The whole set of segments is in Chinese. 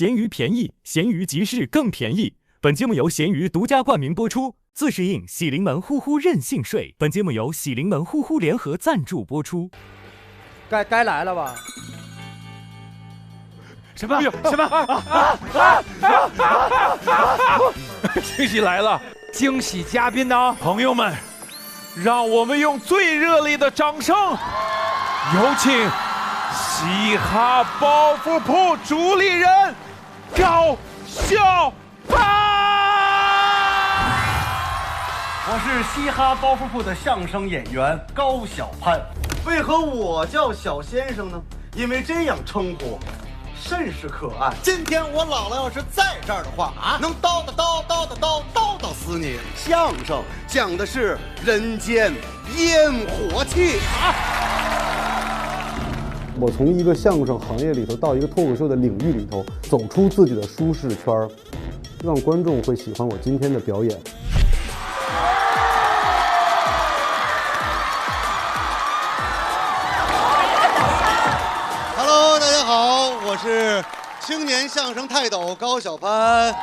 闲鱼便宜，闲鱼即是更便宜。本节目由闲鱼独家冠名播出，自适应喜临门呼呼任性睡。本节目由喜临门呼呼联合赞助播出。该来了吧？什么？什么？惊喜来了！惊喜嘉宾呢？朋友们，让我们用最热烈的掌声，有请嘻哈包袱铺主理人高小攀。我是嘻哈包袱铺的相声演员高小攀。为何我叫小先生呢？因为这样称呼甚是可爱。今天我姥姥要是在这儿的话啊，能叨死你。相声讲的是人间烟火气啊。我从一个相声行业里头到一个脱口秀的领域里头，走出自己的舒适圈，让观众会喜欢我今天的表演。Hello， 大家好，我是青年相声泰斗高小攀。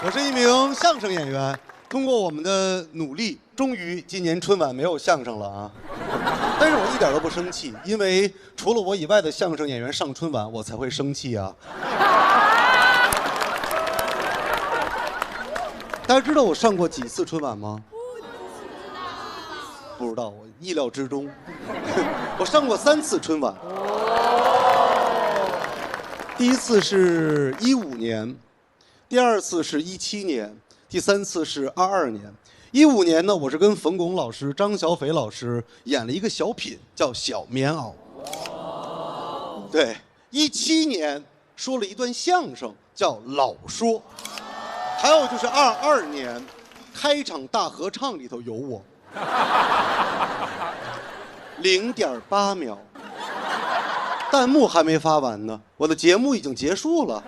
我是一名相声演员，通过我们的努力，终于今年春晚没有相声了啊！但是我一点都不生气，因为除了我以外的相声演员上春晚，我才会生气啊！大家知道我上过几次春晚吗？不知道，我意料之中。我上过3次春晚，第一次是15年。第2次是17年，第3次是22年。15年呢，我是跟冯巩老师、张小斐老师演了一个小品，叫《小棉袄》。对，17年说了一段相声，叫《老说》。还有就是22年，开场大合唱里头有我，0.8秒。弹幕还没发完呢，我的节目已经结束了。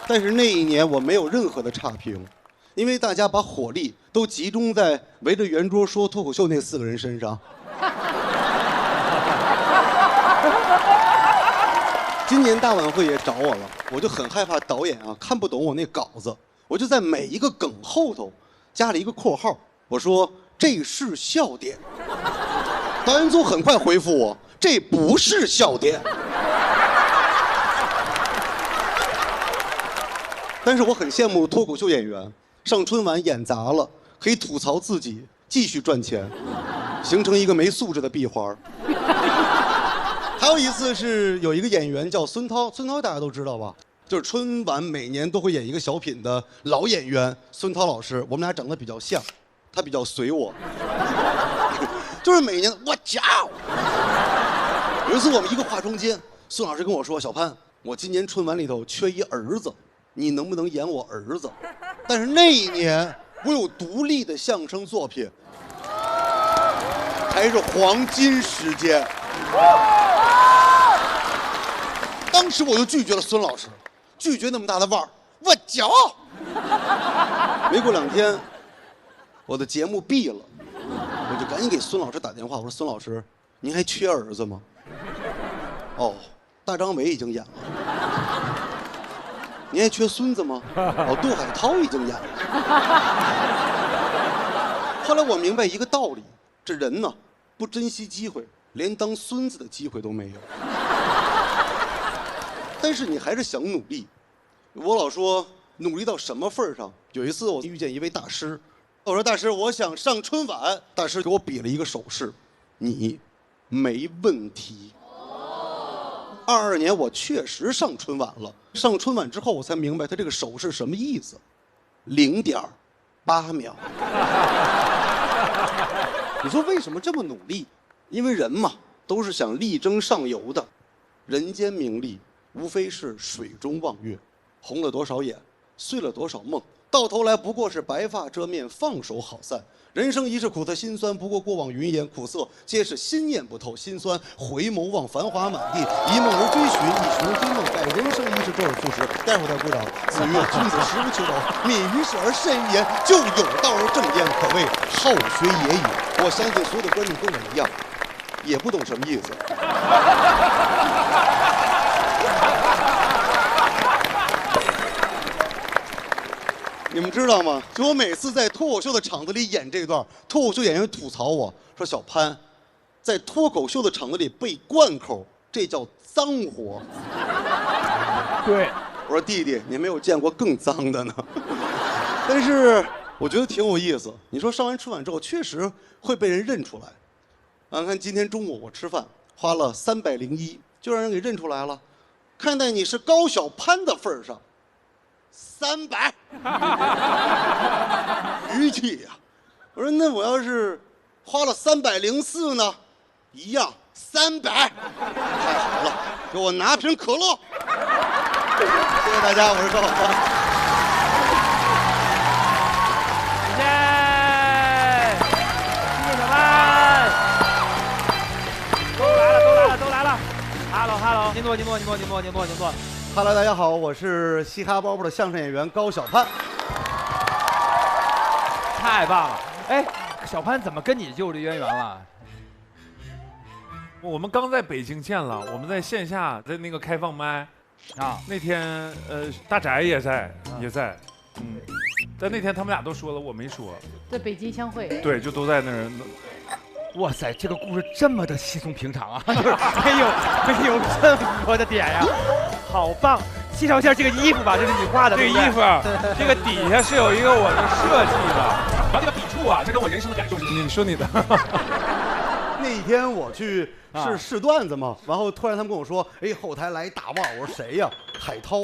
但是那一年我没有任何的差评，因为大家把火力都集中在围着圆桌说脱口秀那4个人身上。今年大晚会也找我了，我就很害怕导演啊看不懂我那稿子，我就在每一个梗后头加了一个括号，我说这是笑点。导演组很快回复我，这不是笑点。但是我很羡慕脱口秀演员，上春晚演砸了，可以吐槽自己，继续赚钱，形成一个没素质的闭环。还有一次是有一个演员叫孙涛，孙涛大家都知道吧？就是春晚每年都会演一个小品的老演员孙涛老师，我们俩长得比较像，他比较随我，就是每年我叫。有一次我们一个化妆间，孙老师跟我说：“小潘，我今年春晚里头缺一儿子。”你能不能演我儿子？但是那一年我有独立的相声作品，还是黄金时间。当时我就拒绝了孙老师，拒绝那么大的腕儿，我骄傲。没过2天，我的节目毙了，我就赶紧给孙老师打电话，我说：“孙老师，您还缺儿子吗？”哦，大张伟已经演了。你还缺孙子吗？哦，杜海涛已经演了。后来我明白一个道理，这人呢，不珍惜机会，连当孙子的机会都没有。但是你还是想努力。我老说努力到什么份儿上？有一次我遇见一位大师，我说：“大师，我想上春晚。”大师给我比了一个手势，你没问题。22年我确实上春晚了，上春晚之后我才明白他这个手势什么意思，0.8秒。你说为什么这么努力？因为人嘛，都是想力争上游的，人间名利无非是水中望月，红了多少眼，碎了多少梦，到头来不过是白发遮面，放手好散。人生一世苦涩辛酸，不过过往云烟，苦涩皆是心念不透，心酸回眸望繁华满地，一梦而追寻，一寻追梦，待人生一世周而复始。待会儿再鼓掌。子曰：“君子实不求道，敏于事而慎于言，就有道而正焉，可谓好学也已。”我相信所有的观众跟我一样，也不懂什么意思。你们知道吗？就我每次在脱口秀的场子里演这段，脱口秀演员吐槽我说：“小潘，在脱口秀的场子里背贯口，这叫脏活。”对，我说弟弟，你没有见过更脏的呢。但是我觉得挺有意思。你说上完春晚之后，确实会被人认出来。看今天中午我吃饭花了301，就让人给认出来了。看在你是高小攀的份儿上，300。语气呀，我说那我要是花了304呢，一样300。太好了，给我拿瓶可乐。谢谢大家，我是高小攀。谢谢小潘。都来了。Hello， 您坐。Hello， 大家好，我是嘻哈包袱的相声演员高小攀。太棒了！哎，小潘怎么跟你就有这渊源了？我们刚在北京见了，我们在线下在那个开放麦啊，那天大宅也在，但那天他们俩都说了，我没说。在北京相会。对，就都在那儿。哇塞，这个故事这么的稀松平常啊，就是没有任何的点呀，好棒！介绍一下这个衣服吧，这是你画的。这个衣服，这个底下是有一个我的设计的，然后这个笔触啊，这跟我人生的感受是。你说你的。那一天我去是试段子嘛，然后突然他们跟我说，哎，后台来一大腕，我说谁呀？海涛。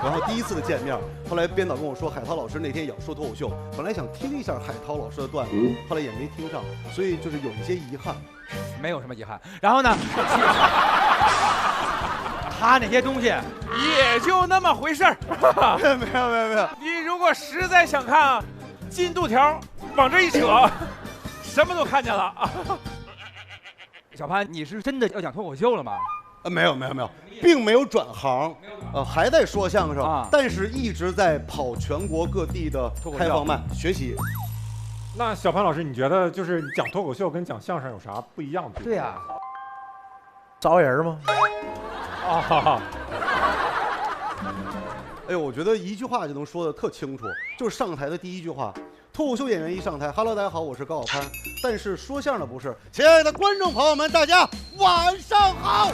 然后第一次的见面，后来编导跟我说，海涛老师那天也要说脱口秀，本来想听一下海涛老师的段子，后来也没听上，所以就是有一些遗憾。没有什么遗憾。然后呢，他那些东西也就那么回事儿。没有。你如果实在想看进度条，往这一扯，什么都看见了。小潘，你是真的要讲脱口秀了吗？没有，并没有转行，还在说相声啊，但是一直在跑全国各地的开放麦学习。那小潘老师，你觉得就是讲脱口秀跟讲相声有啥不一样的？对呀，招人吗？啊，哎呦，我觉得一句话就能说得特清楚，就是上台的第一句话。脱口秀演员一上台 ，Hello， 大家好，我是高小攀。但是说相声的不是，亲爱的观众朋友们，大家晚上好。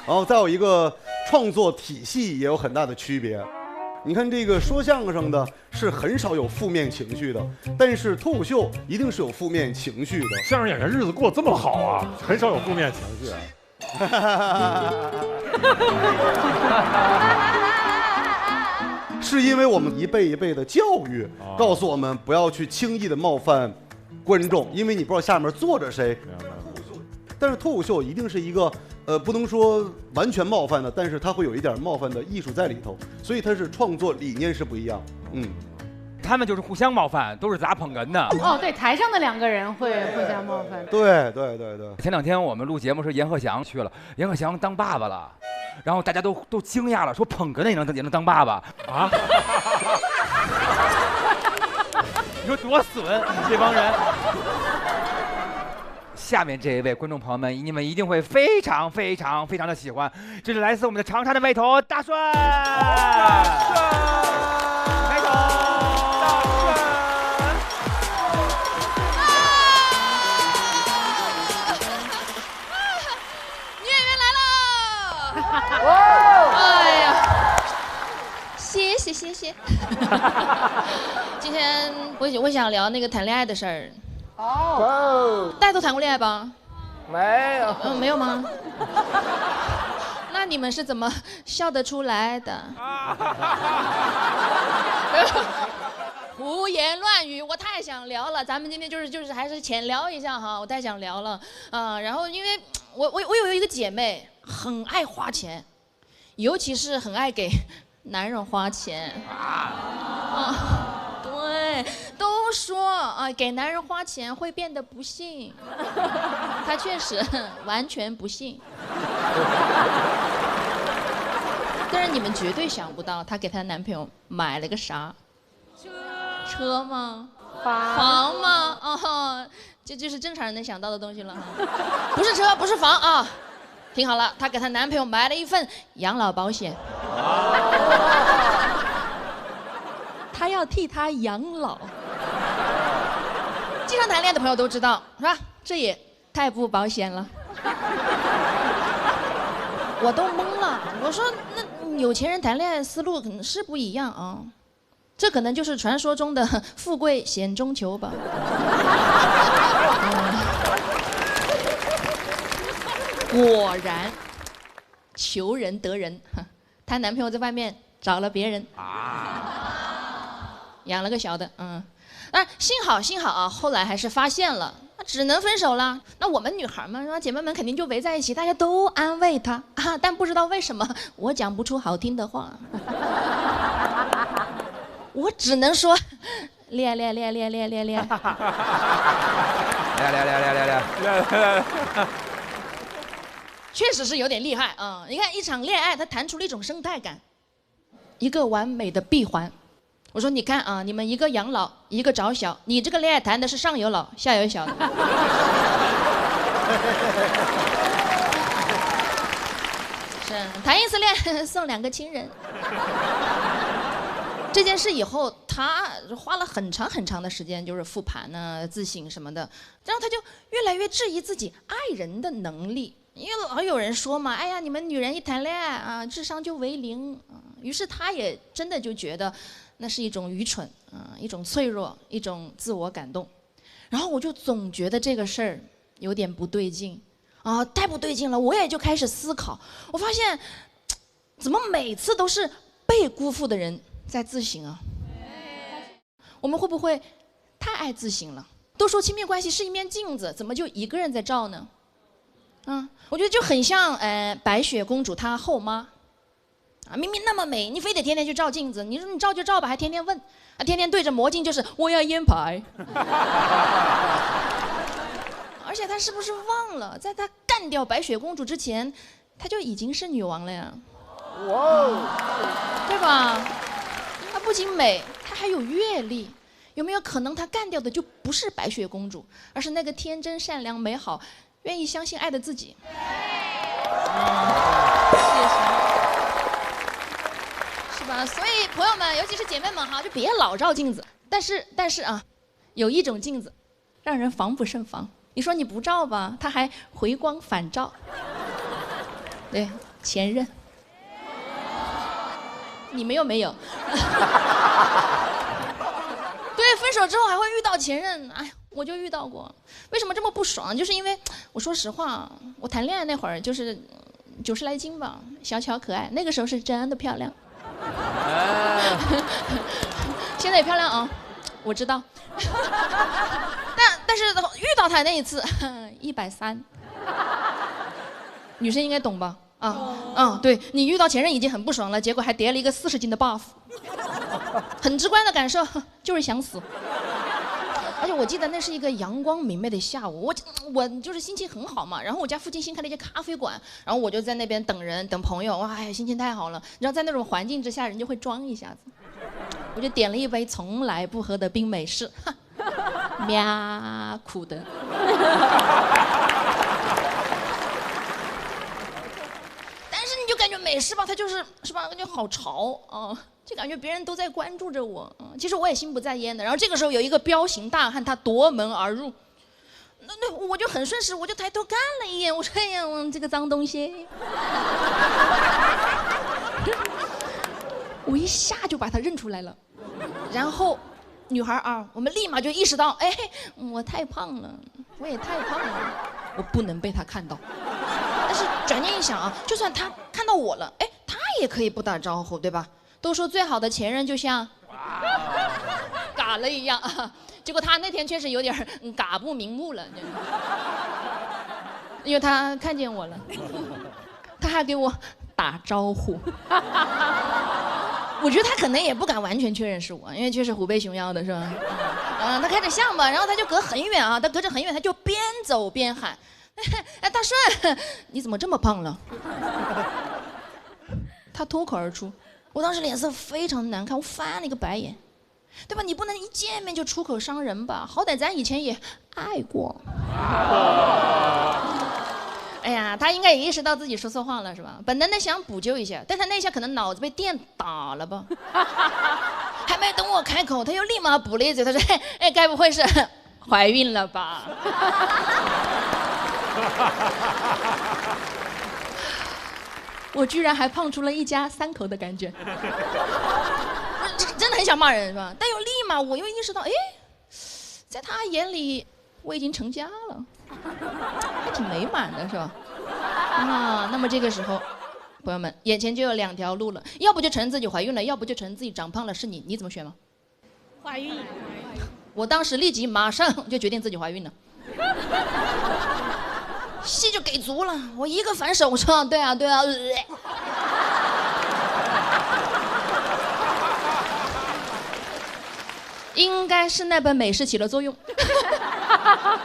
然后再有一个创作体系也有很大的区别。你看这个说相声的是很少有负面情绪的，但是脱口秀一定是有负面情绪的。相声演员日子过得这么好啊，很少有负面情绪。是因为我们一辈一辈的教育告诉我们不要去轻易的冒犯观众，因为你不知道下面坐着谁。但是脱口秀一定是一个不能说完全冒犯的，但是它会有一点冒犯的艺术在里头，所以它是创作理念是不一样。他们就是互相冒犯，都是砸捧哏的。哦，对，台上的两个人会互相冒犯。对。前2天我们录节目时，阎鹤祥去了，阎鹤祥当爸爸了，然后大家都惊讶了，说捧哏的也能当爸爸啊？你说多损这帮人！下面这一位观众朋友们，你们一定会非常的喜欢，这是来自我们的长沙的妹头大顺。妹头。哎呀，谢谢。今天我想聊那个谈恋爱的事儿。哦，大家都谈过恋爱吧？没有。没有吗？那你们是怎么笑得出来的？胡言乱语，我太想聊了。咱们今天就是还是浅聊一下哈，我太想聊了啊。然后因为我有一个姐妹很爱花钱，尤其是很爱给男人花钱对，都说啊给男人花钱会变得不幸，她确实完全不信。但是你们绝对想不到，她给她男朋友买了个啥？车吗？房吗？哦，这就是正常人能想到的东西了哈。不是车，不是房啊。听好了，她给她男朋友买了一份养老保险。她要替他养老。经常谈恋爱的朋友都知道，是吧？这也太不保险了。我都懵了，我说那有钱人谈恋爱思路可能是不一样啊。这可能就是传说中的富贵险中求吧。果然，求人得人，她男朋友在外面找了别人，养了个小的，但幸好啊，后来还是发现了，那只能分手了。那我们女孩嘛，是吧？姐妹们肯定就围在一起，大家都安慰她啊，但不知道为什么，我讲不出好听的话。我只能说，练。确实是有点厉害啊！你看一场恋爱，它弹出了一种生态感，一个完美的闭环。我说你看啊，你们一个养老，一个找小，你这个恋爱谈的是上有老，下有小的。是谈一次恋送2个亲人。这件事以后，他花了很长的时间，就是复盘呢、自省什么的，然后他就越来越质疑自己爱人的能力，因为老有人说嘛，哎呀，你们女人一谈恋爱啊，智商就为0啊。于是他也真的就觉得那是一种愚蠢啊，一种脆弱，一种自我感动。然后我就总觉得这个事儿有点不对劲啊，太不对劲了。我也就开始思考，我发现怎么每次都是被辜负的人在自省啊？我们会不会太爱自省了？都说亲密关系是一面镜子，怎么就一个人在照呢？我觉得就很像白雪公主她后妈啊，明明那么美，你非得天天去照镜子。你说你照就照吧，还天天问啊，天天对着魔镜就是我要烟牌。而且她是不是忘了，在她干掉白雪公主之前，她就已经是女王了呀？哇，对吧？她不仅美，她还有阅历。有没有可能她干掉的就不是白雪公主，而是那个天真善良美好愿意相信爱的自己？谢谢，是吧？所以朋友们，尤其是姐妹们哈，就别老照镜子。但是啊，有一种镜子让人防不胜防。你说你不照吧，它还回光返照。对，前任。你们又没有。对，分手之后还会遇到前任，哎，我就遇到过。为什么这么不爽？就是因为我说实话，我谈恋爱那会儿就是90来斤吧，小巧可爱，那个时候是真的漂亮。现在也漂亮啊，我知道。但是遇到他那一次，130。女生应该懂吧？对，你遇到前任已经很不爽了，结果还叠了一个40斤的 buff， 很直观的感受就是想死。而且我记得那是一个阳光明媚的下午，我就是心情很好嘛，然后我家附近新开了一间咖啡馆，然后我就在那边等人等朋友，哇，哎呀，心情太好了。然后在那种环境之下，人就会装一下子，我就点了一杯从来不喝的冰美式，喵，苦的。就感觉美式吧，它就是吧，感觉好潮啊，就感觉别人都在关注着我啊。其实我也心不在焉的。然后这个时候有一个彪形大汉，他夺门而入，那我就很顺势，我就抬头看了一眼，我说：“哎呀，这个脏东西！”我一下就把他认出来了。然后女孩啊，我们立马就意识到，哎，我太胖了，我也太胖了，我不能被他看到。但是转念一想啊，就算他看到我了，哎，他也可以不打招呼，对吧？都说最好的前任就像嘎了一样啊，结果他那天确实有点嘎不瞑目了，因为他看见我了，他还给我打招呼。我觉得他可能也不敢完全确认是我，因为确实虎背熊腰的是吧？他看着像吧，然后他就隔很远啊，他隔着很远，他就边走边喊。哎，大顺，你怎么这么胖了？他脱口而出，我当时脸色非常难看，我翻了一个白眼。对吧？你不能一见面就出口伤人吧？好歹咱以前也爱过。哎呀，他应该也意识到自己说错话了，是吧？本能的想补救一下，但他那下可能脑子被电打了吧？还没等我开口，他又立马补了一嘴，他说：“哎，该不会是怀孕了吧？”我居然还胖出了一家3口的感觉，真的很想骂人，是吧？但又立马我又意识到，哎，在他眼里我已经成家了。还挺美满的是吧？啊，那么这个时候，朋友们，眼前就有2条路了，要不就承认自己怀孕了，要不就承认自己长胖了。是你怎么选吗？怀孕。我当时立即马上就决定自己怀孕了，戏就给足了，我一个反手，我说对啊，应该是那本美式起了作用。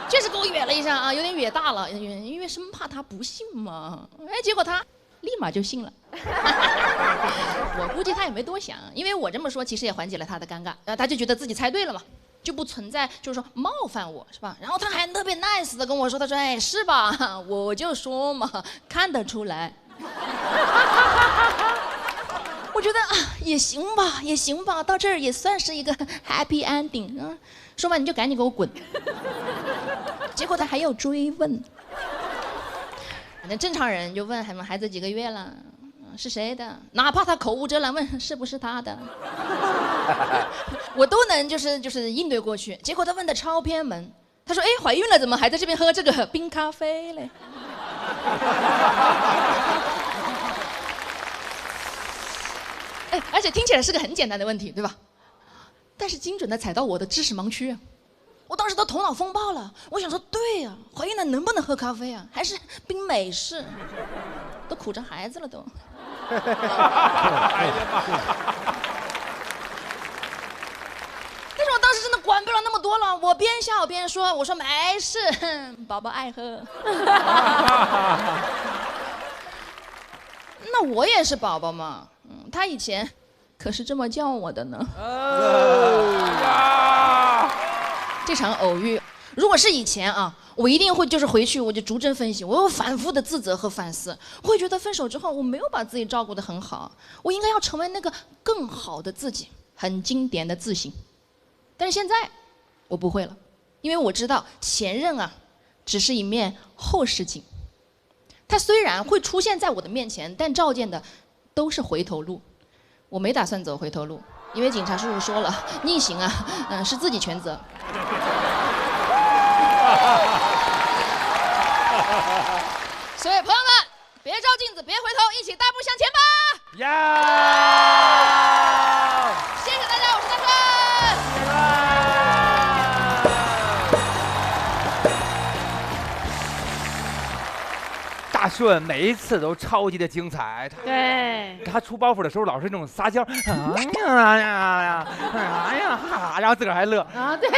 确实给我哕了一下啊，有点哕大了，因为生怕他不信嘛。哎，结果他立马就信了。我估计他也没多想，因为我这么说其实也缓解了他的尴尬，他就觉得自己猜对了嘛，就不存在就是说冒犯我，是吧？然后他还特别 nice 的跟我说，他说：“哎，是吧？我就说嘛，看得出来。”我觉得啊，也行吧，到这儿也算是一个 happy ending 啊。说完你就赶紧给我滚。结果他还要追问，反正正常人就问孩子几个月了，是谁的，哪怕他口无遮拦问是不是他的，我都能就是应对过去。结果他问的超偏门，他说：“哎，怀孕了怎么还在这边喝这个冰咖啡嘞？”哎，而且听起来是个很简单的问题，对吧？但是精准的踩到我的知识盲区啊！我当时都头脑风暴了，我想说，对呀，怀孕了能不能喝咖啡啊？还是冰美式？都苦着孩子了都。但是我当时真的管不了那么多了，我边笑边说：“我说没事，宝宝爱喝。”那我也是宝宝嘛，他以前可是这么叫我的呢。这场偶遇，如果是以前啊，我一定会就是回去我就逐帧分析，我有反复的自责和反思，我会觉得分手之后我没有把自己照顾得很好，我应该要成为那个更好的自己，很经典的自省。但是现在我不会了，因为我知道前任啊，只是一面后视镜。他虽然会出现在我的面前，但照见的都是回头路。我没打算走回头路，因为警察叔叔说了，逆行啊，是自己全责。所以朋友们，别照镜子，别回头，一起大步向前吧！谢谢大家，我是大顺。大顺每一次都超级的精彩，对，他出包袱的时候老是那种撒娇，哎呀，然后自个儿还乐啊，对，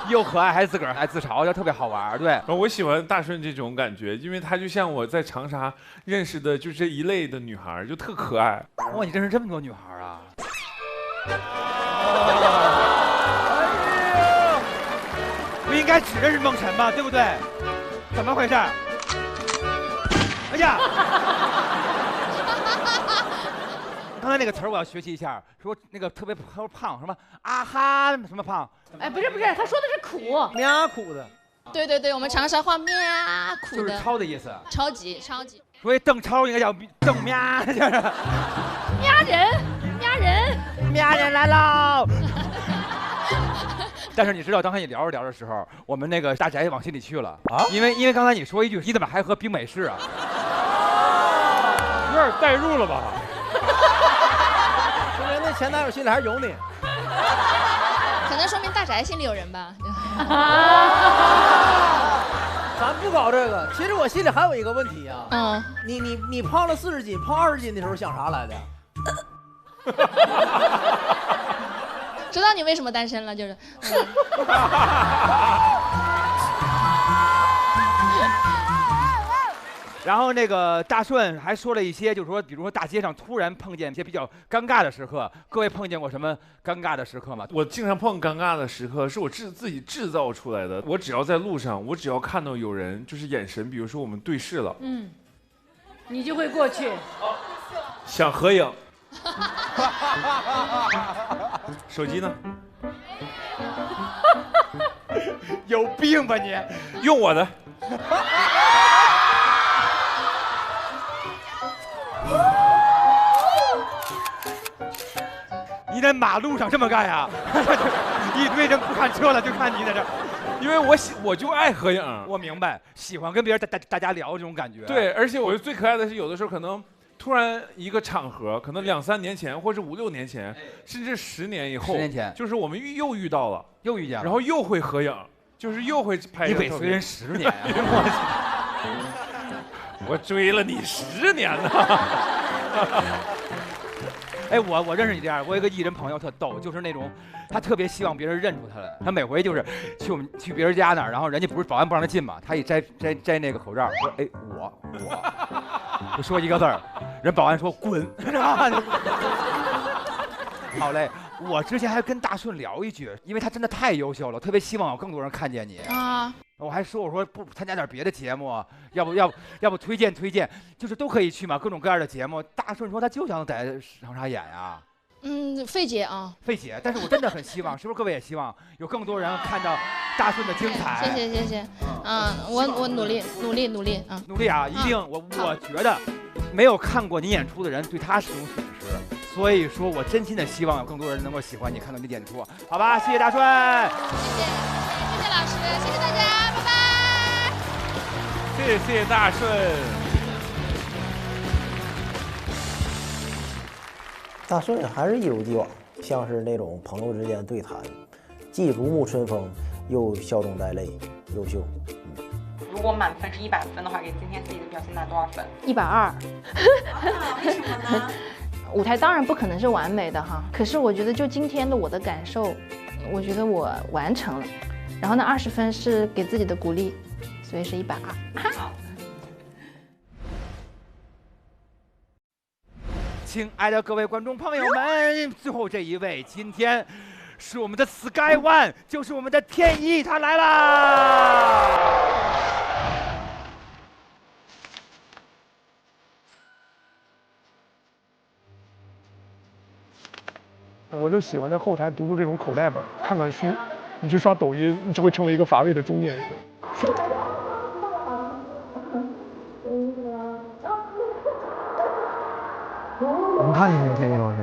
又可爱还自个儿还自嘲，就特别好玩。对，我喜欢大顺这种感觉，因为她就像我在长沙认识的就这一类的女孩，就特可爱。哇，你认识这么多女孩啊！不应该只认识梦辰吧，对不对？怎么回事？哎呀！刚才那个词儿我要学习一下，说那个特别胖什么啊哈什么胖？哎，不是，他说的是苦，喵苦的。对，我们长沙话喵苦的，就是超的意思。超级。所以邓超应该叫邓喵，就是喵人来喽。但是你知道，刚才你聊着聊的时候，我们那个大宅往心里去了啊，因为刚才你说一句，你怎么还喝冰美式啊？有点代入了吧？说明那前男友心里还是有你。可能说明大宅心里有人吧。咱不搞这个，其实我心里还有一个问题啊。你胖了40斤，胖20斤的时候想啥来的？知道你为什么单身了，就是。然后那个大顺还说了一些，就是说，比如说大街上突然碰见一些比较尴尬的时刻，各位碰见过什么尴尬的时刻吗？我经常碰尴尬的时刻，是我自己制造出来的。我只要在路上，我只要看到有人就是眼神，比如说我们对视了，你就会过去。想合影，手机呢？有病吧你？用我的。你在马路上这么干呀？一堆人不看车了，就看你在这儿。因为我就爱合影，我明白，喜欢跟别人大家聊这种感觉。对，而且我最可爱的是，有的时候可能突然一个场合，可能2、3年前，或者5、6年前，甚至10年以后，10年前，就是我们又遇到了，又遇见了，然后又会合影，就是又会拍。你尾随人10年啊！我追了你10年呢。哎，我认识你这样，我有个艺人朋友特逗，就是那种他特别希望别人认出他来。他每回就是去别人家那儿，然后人家不是保安不让他进嘛，他一摘那个口罩，说哎我，就说一个字儿，人保安说滚。好嘞，我之前还跟大顺聊一句，因为他真的太优秀了，特别希望有更多人看见你啊。我还说我说不参加点别的节目，要不推荐，就是都可以去嘛，各种各样的节目。大顺说他就想在长沙演呀。费姐啊，费姐，但是我真的很希望，是不是各位也希望有更多人看到大顺的精彩？谢谢，我努力啊，努力啊，一定，我觉得没有看过你演出的人对他是种损失，所以说我真心的希望有更多人能够喜欢你，看到你的演出，好吧？谢谢大顺，谢谢老师，谢谢大家，拜拜，谢谢大顺。大顺还是一如既往，像是那种朋友之间对谈，既如沐春风，又笑中带泪，优秀。如果满分是100分的话，给今天自己的表现打多少分？120。为什么呢？舞台当然不可能是完美的哈，可是我觉得就今天的我的感受，我觉得我完成了。然后呢，20分是给自己的鼓励，所以是120。亲爱的各位观众朋友们，最后这一位今天是我们的 Sky One， 就是我们的天一，他来啦！我就喜欢在后台读读这种口袋本，看看书。你去刷抖音，你只会成为一个乏味的中年人。能看进去，天一老师？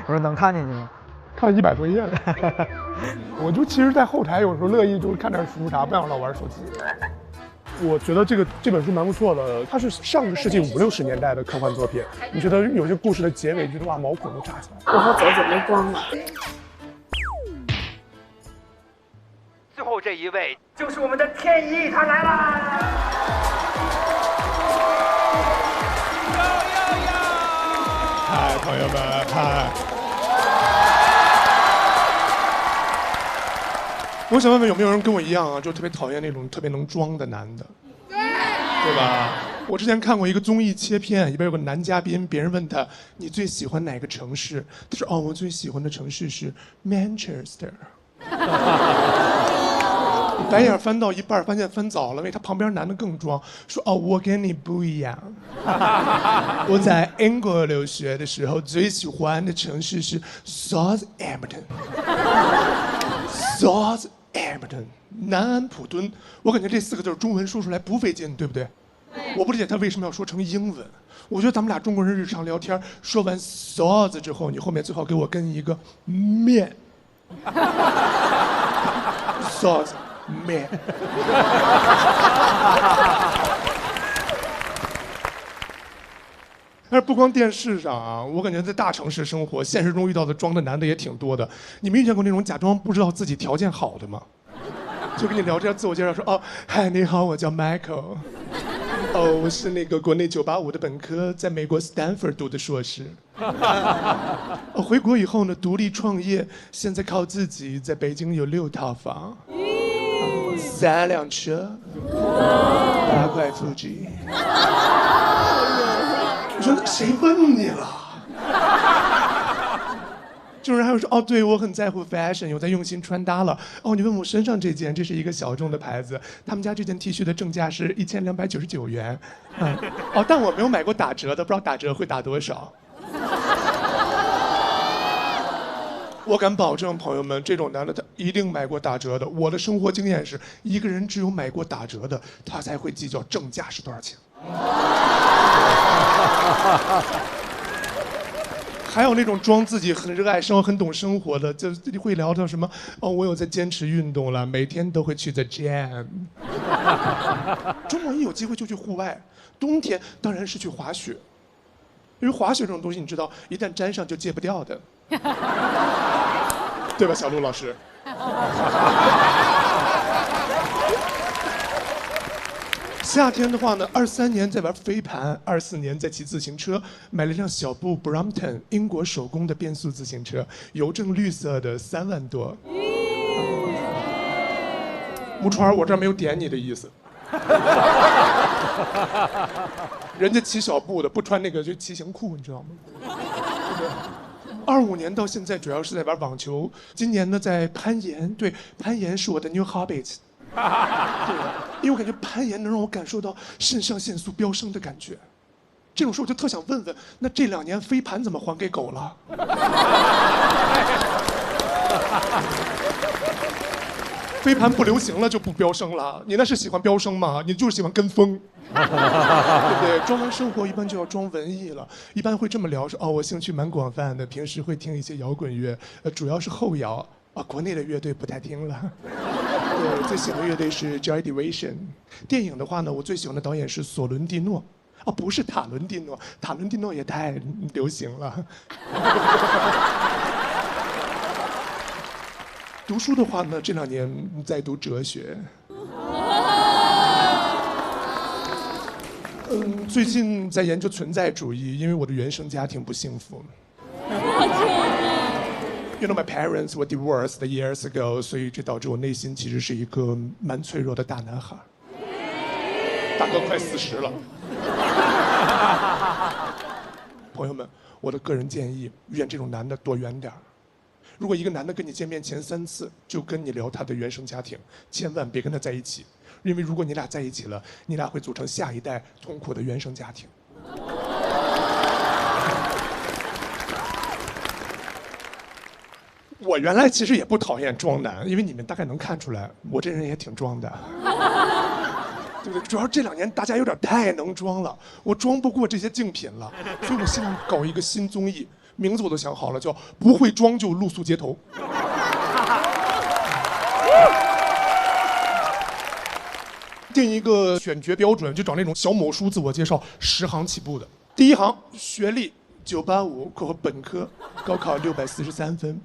我说能看进去吗？看100多页了。我就其实，在后台有时候乐意就是看点书啥，不想老玩手机。我觉得这本书蛮不错的，它是上个世纪50、60年代的科幻作品。你觉得有些故事的结尾，觉得哇，毛孔都炸起来。然后走没光了。最后这一位就是我们的天一，他来啦！嗨，朋友们，嗨！我想问问有没有人跟我一样啊，就特别讨厌那种特别能装的男的，对吧？我之前看过一个综艺切片，里边有个男嘉宾，别人问他你最喜欢哪个城市，他说我最喜欢的城市是 Manchester。白眼翻到一半，发现翻早了，因为他旁边男的更装，说我跟你不一样。我在英国留学的时候，最喜欢的城市是 Southampton。Southampton， 南安普敦。我感觉这4个字中文说出来不费劲，对不对？我不理解他为什么要说成英文。我觉得咱们俩中国人日常聊天，说完 South 之后，你后面最好给我跟一个面。South。面，但是不光电视上啊，我感觉在大城市生活，现实中遇到的装的男的也挺多的。你们遇见过那种假装不知道自己条件好的吗？就跟你聊这自我介绍说嗨，你好，我叫 Michael。我是那个国内985的本科，在美国 Stanford 读的硕士。回国以后呢，独立创业，现在靠自己，在北京有6套房。3辆车， 8块腹肌。我说那谁问你了？就是还有说哦，对我很在乎 fashion， 有在用心穿搭了。哦，你问我身上这件，这是一个小众的牌子，他们家这件 T 恤的正价是1299元。哦，但我没有买过打折的，不知道打折会打多少。我敢保证，朋友们，这种男的他一定买过打折的。我的生活经验是，一个人只有买过打折的，他才会计较正价是多少钱。还有那种装自己很热爱生活、很懂生活的，就会聊到什么哦，我有在坚持运动了，每天都会去 the gym。周末一有机会就去户外，冬天当然是去滑雪，因为滑雪这种东西你知道，一旦沾上就戒不掉的，对吧，小陆老师？夏天的话呢，23年在玩飞盘，24年在骑自行车，买了一辆小布 Brompton 英国手工的变速自行车，邮政绿色的，3万多。木川，我这儿没有点你的意思。人家骑小布的不穿那个就骑行裤，你知道吗？25年到现在主要是在玩网球，今年呢在攀岩，对，攀岩是我的 new hobby。对，因为我感觉攀岩能让我感受到肾上腺素飙升的感觉。这种时候我就特想问问，那这2年飞盘怎么还给狗了？飞盘不流行了就不飙升了，你那是喜欢飙升吗？你就是喜欢跟风，对不对？装完生活一般就要装文艺了，一般会这么聊说哦，我兴趣蛮广泛的，平时会听一些摇滚乐，主要是后摇。国内的乐队不太听了。对，最喜欢的乐队是 Joy Division。电影的话呢，我最喜欢的导演是索伦蒂诺。不是塔伦蒂诺，塔伦蒂诺也太流行了。读书的话呢，这2年在读哲学。最近在研究存在主义，因为我的原生家庭不幸福。You know, my parents were divorced years ago， 所以这导致我内心其实是一个蛮脆弱的大男孩。大哥快40了。朋友们，我的个人建议，遇见这种男的躲远点儿。如果一个男的跟你见面前3次就跟你聊他的原生家庭，千万别跟他在一起，因为如果你俩在一起了，你俩会组成下一代痛苦的原生家庭。我原来其实也不讨厌装男，因为你们大概能看出来，我这人也挺装的，对不对？主要这2年大家有点太能装了，我装不过这些竞品了，所以我希望搞一个新综艺，名字我都想好了，叫《不会装就露宿街头》。定一个选角标准，就找那种小某书自我介绍10行起步的。第1行学历985（括弧本科），高考643分。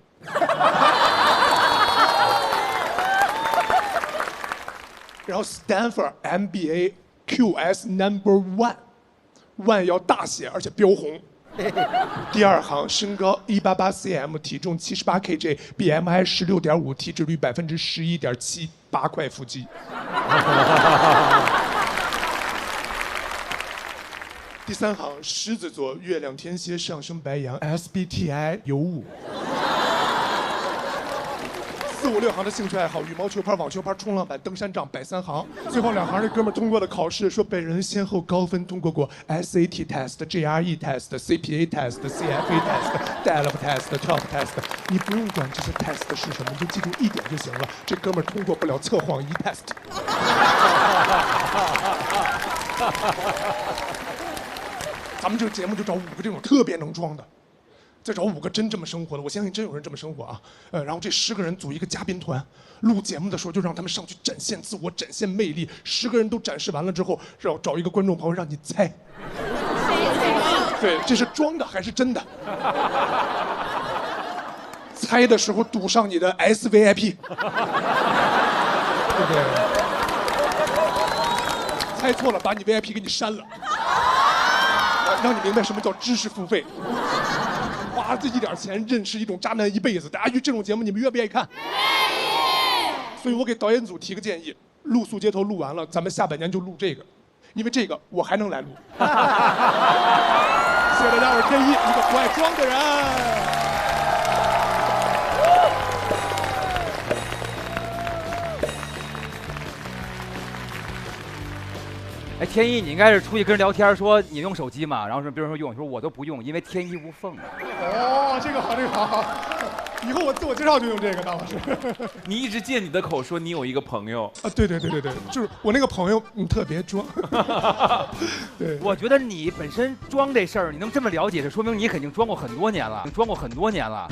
然后 Stanford MBA QS No.1，1要大写而且标红。第2行身高188 cm， 体重78 kg， BMI 16.5， 体脂率11.7%， 8块腹肌。第3行狮子座，月亮天蝎，上升白羊， SBTI 有5。4、5、6行的兴趣爱好：羽毛球拍、网球拍、冲浪板、登山杖，摆3行。最后2行这哥们通过了考试，说本人先后高分通过过 SAT test、GRE test、CPA test、CFA test、DELF test、TOEFL test。你不用管这些 test 是什么，你就记住一点就行了。这哥们通过不了测谎仪 test。咱们这个节目就找5个这种特别能装的。再找5个真这么生活的，我相信真有人这么生活啊。然后这10个人组一个嘉宾团，录节目的时候就让他们上去展现自我、展现魅力。10个人都展示完了之后，找一个观众朋友让你猜，对，这是装的还是真的？猜的时候赌上你的 SVIP， 对不对？猜错了，把你 VIP 给你删了，让你明白什么叫知识付费。花这一点钱认识一种渣男一辈子，大家这种节目你们愿不愿意看？愿意。所以我给导演组提个建议，露宿街头录完了，咱们下半年就录这个，因为这个我还能来录。谢谢大家，我是天一，一个不爱装的人。哎，天一，你应该是出去跟人聊天，说你用手机嘛，然后说别人说用，你说我都不用，因为天衣无缝。哦，这个好，这个好。以后我自我介绍就用这个，大老师。你一直借你的口说你有一个朋友啊，对，就是我那个朋友，你特别装。对，我觉得你本身装这事儿，你能这么了解，这说明你肯定装过很多年了，装过很多年了。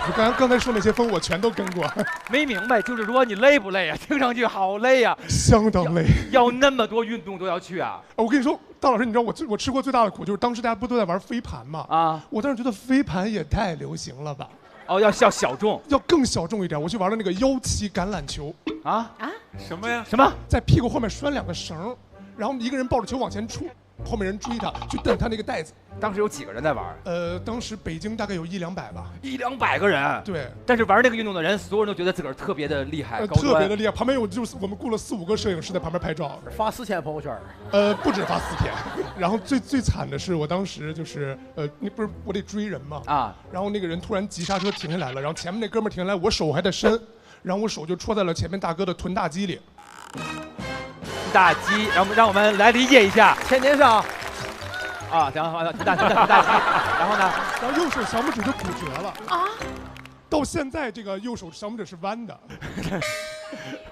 我刚才说那些风我全都跟过。没明白，就是说你累不累啊？听上去好累啊，相当累，要那么多运动都要去啊。我跟你说，大老师，你知道我吃过最大的苦就是当时大家不都在玩飞盘吗？啊，我当时觉得飞盘也太流行了吧。哦，要小众，要更小众一点。我去玩了那个腰旗橄榄球。啊，什么呀？什么？在屁股后面拴2个绳，然后一个人抱着球往前冲，后面人追他，去蹬他那个袋子。当时有几个人在玩？当时北京大概有100-200吧。100-200个人。对。但是玩这个运动的人，所有人都觉得自个儿特别的厉害，特别的厉害。旁边就是我们雇了4-5个摄影师在旁边拍照，发4000朋友圈。不止发4000。然后最惨的是，我当时就是你不是我得追人嘛啊，然后那个人突然急刹车停下来了，然后前面那哥们停下来，我手还在伸，然后我手就戳在了前面大哥的臀大肌里。大肌，让我们来理解一下，千年上。啊，然后大肌，然后呢？然后右手小拇指就骨折了啊！到现在这个右手小拇指是弯的。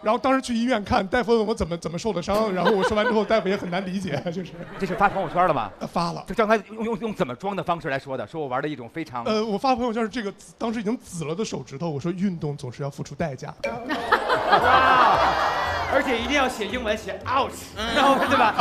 然后当时去医院看，大夫问我怎么受的伤，然后我说完之后，大夫也很难理解，就是。这是发朋友圈了吧？发了。就刚才用怎么装的方式来说的，说我玩的一种非常……我发朋友圈是这个当时已经紫了的手指头，我说运动总是要付出代价。哇！而且一定要写英文，写 ouch， 然后对吧？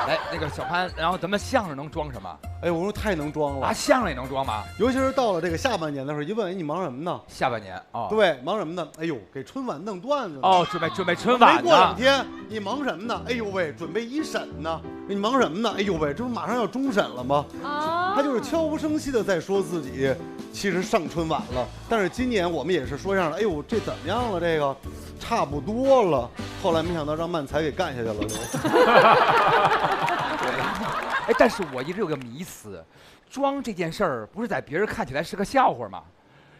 哎，那个小潘，然后咱们相声能装什么？哎，我说太能装了啊！相声也能装吗？尤其是到了这个下半年的时候，一问你忙什么呢？下半年哦，对，忙什么呢？哎呦，给春晚弄段子哦，准备春晚呢。没过2天，你忙什么呢？哎呦喂，准备1审呢。你忙什么呢？哎呦喂，这不马上要终审了吗？啊，他就是悄无声息的在说自己其实上春晚了。但是今年我们也是说相声，哎呦，这怎么样了？这个差不多了。后来没想到让漫才给干下去了就。哎，但是我一直有个迷思，装这件事儿不是在别人看起来是个笑话吗？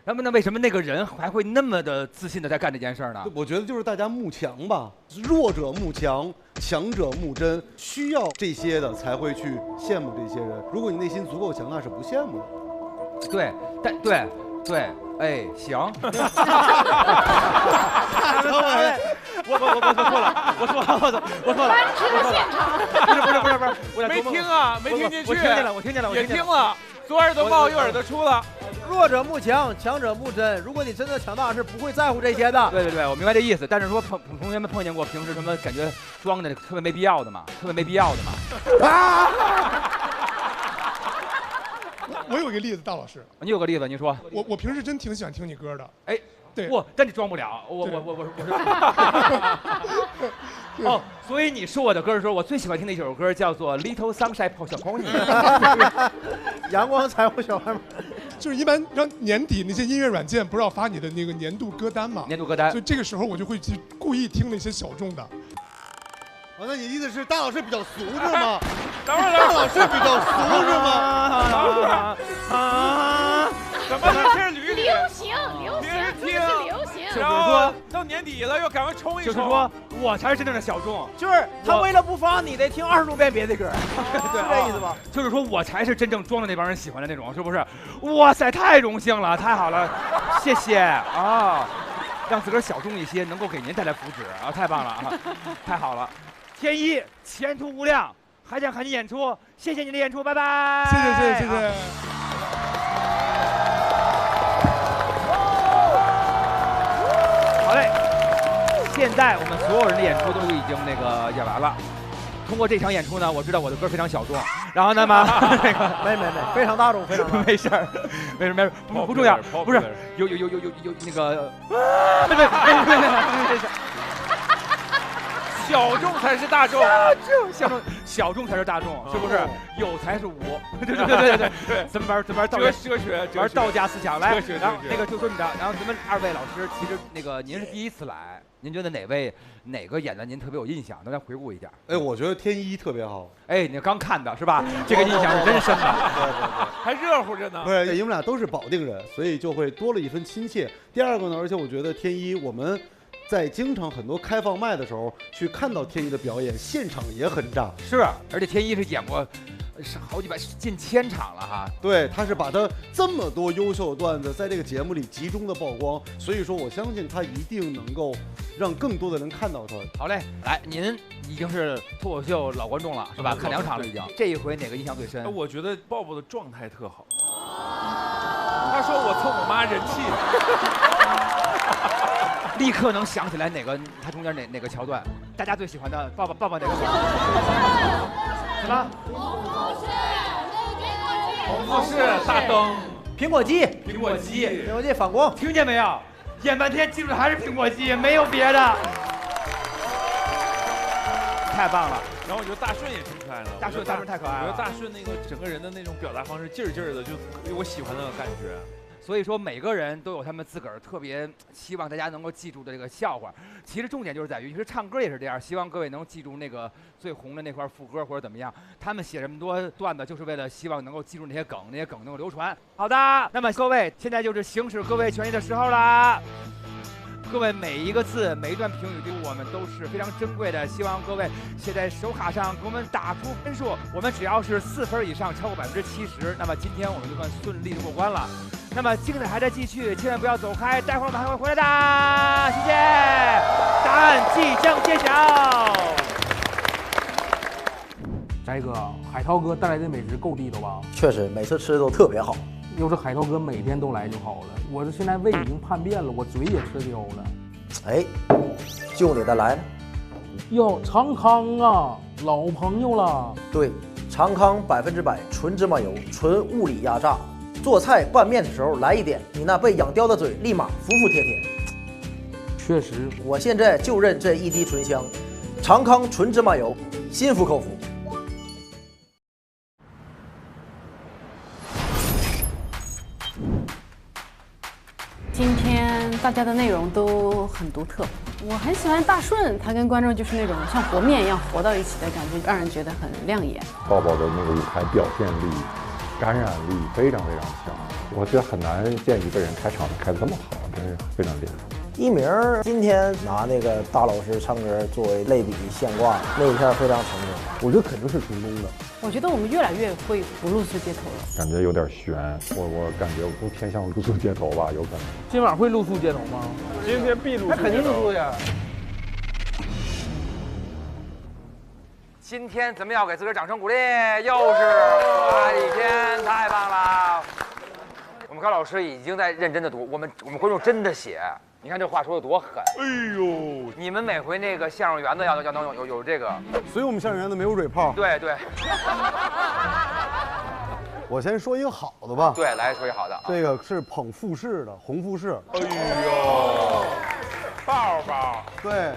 那么为什么那个人还会那么的自信的在干这件事儿呢？我觉得就是大家慕强吧，弱者慕强，强者慕真，需要这些的才会去羡慕这些人。如果你内心足够强大，是不羡慕的。对，对，哎，行。我错了，搬去了现场。不是，没听啊，没听进去。我听见了，也听了，左耳朵冒，右耳朵出了。弱者慕强，强者慕真。如果你真的强大，是不会在乎这些的。对，我明白这意思。但是说同学们碰见过平时什么感觉装的特别没必要的嘛？啊！我有一个例子，大老师。你有个例子，您说。我平时真挺喜欢听你歌的。哎。对，但你装不了，我是。哦，所以你说我的歌的时候，我最喜欢听的一首歌叫做《Little Sunshine 小 Pony》。阳光彩虹小孩。就是一般让年底那些音乐软件不是要发你的那个年度歌单嘛？年度歌单。所以这个时候我就会去故意听那些小众的。那你意思是大老师比较俗是吗？等会儿，大老师比较俗是吗？怎么能是驴？流行，然后到年底了，又赶快冲一冲。就是说我才是真正的小众。就是他为了不发你得听20多遍别的歌，对，是这意思吧？就是说我才是真正装的那帮人喜欢的那种，是不是？哇塞，太荣幸了，太好了，谢谢啊！让自个儿小众一些，能够给您带来福祉啊，太棒了啊，太好了！天一前途无量，还想看你演出，谢谢你的演出，拜拜。谢谢。好嘞，现在我们所有人的演出都已经那个演完了。通过这场演出呢，我知道我的歌非常小众，然后那么那个没，非常大众，非常大众。没事，不重要，不是有那个，没事。小众才是大众，小众才是大众，是不是？有才是无。对，咱们玩哲学，玩道家思想来。然后那个就说你的，然后咱们2位老师，其实那个您是第一次来，您觉得哪个演的您特别有印象？大家回顾一下。哎，我觉得天一特别好。哎，你刚看的是吧？这个印象是真深的。对，还热乎着呢。对，因为我们俩都是保定人，所以就会多了一分亲切。第二个呢，而且我觉得天一我们在经常很多开放麦的时候去看到天一的表演，现场也很炸。是，而且天一是演过是好几百近1000场了哈。对，他是把他这么多优秀的段子在这个节目里集中的曝光，所以说我相信他一定能够让更多的人看到他。好嘞，来，您已经是脱口秀老观众了是吧？看2场了已经。这一回哪个印象最深？我觉得抱抱的状态特好。他说我蹭我妈人气。立刻能想起来他中间哪个桥段，大家最喜欢的抱抱哪个？什么？红富士大灯，苹果肌反光，听见没有？演半天记住的还是苹果肌，没有别的。太棒了！然后我觉得大顺也挺可爱的，大顺太可爱了。我觉得大顺那个整个人的那种表达方式劲儿的，就我喜欢那个感觉。所以说每个人都有他们自个儿特别希望大家能够记住的这个笑话。其实重点就是在于，其实唱歌也是这样，希望各位能记住那个最红的那块副歌或者怎么样。他们写这么多段子，就是为了希望能够记住那些梗能够流传。好的，那么各位现在就是行使各位权益的时候啦。各位每一个字每一段评语对我们都是非常珍贵的，希望各位写在手卡上给我们打出分数。我们只要是4分以上超过70%，那么今天我们就算顺利的过关了。那么精彩还在继续，千万不要走开，待会儿我们还会回来的。谢谢，答案即将揭晓。翟哥，海涛哥带来的美食够地道吧？确实，每次吃的都特别好。要是海涛哥每天都来就好了。我这现在胃已经叛变了，我嘴也吃刁了。哎，就你的来了。哟，长康啊，老朋友了。对，长康100%纯芝麻油，纯物理压榨。做菜拌面的时候来一点，你那被养刁的嘴立马服服帖帖。确实，我现在就认这一滴醇香，长康纯芝麻油，心服口服。今天大家的内容都很独特，我很喜欢大顺，他跟观众就是那种像和面一样活到一起的感觉，让人觉得很亮眼。抱抱的那个舞台表现力、感染力非常非常强，我觉得很难见一个人开场开得这么好，真是非常厉害。一鸣今天拿那个大老师唱歌作为类比现挂，那一下非常成功，我觉得肯定是成功的。我觉得我们越来越会不露宿街头了，感觉有点悬，我感觉我不偏向露宿街头吧，有可能。今晚会露宿街头吗？今天必露宿，那肯定露宿呀。今天咱们要给自个儿掌声鼓励，又是华一天，太棒了！我们高老师已经在认真的读，我们观众真的写。你看这话说的多狠！哎呦，你们每回那个相声园子要能有这个，所以我们相声园子没有蕊炮。对。我先说一个好的吧。对，来说一个好的。这个是捧富士的红富士。哎呦，抱抱。对，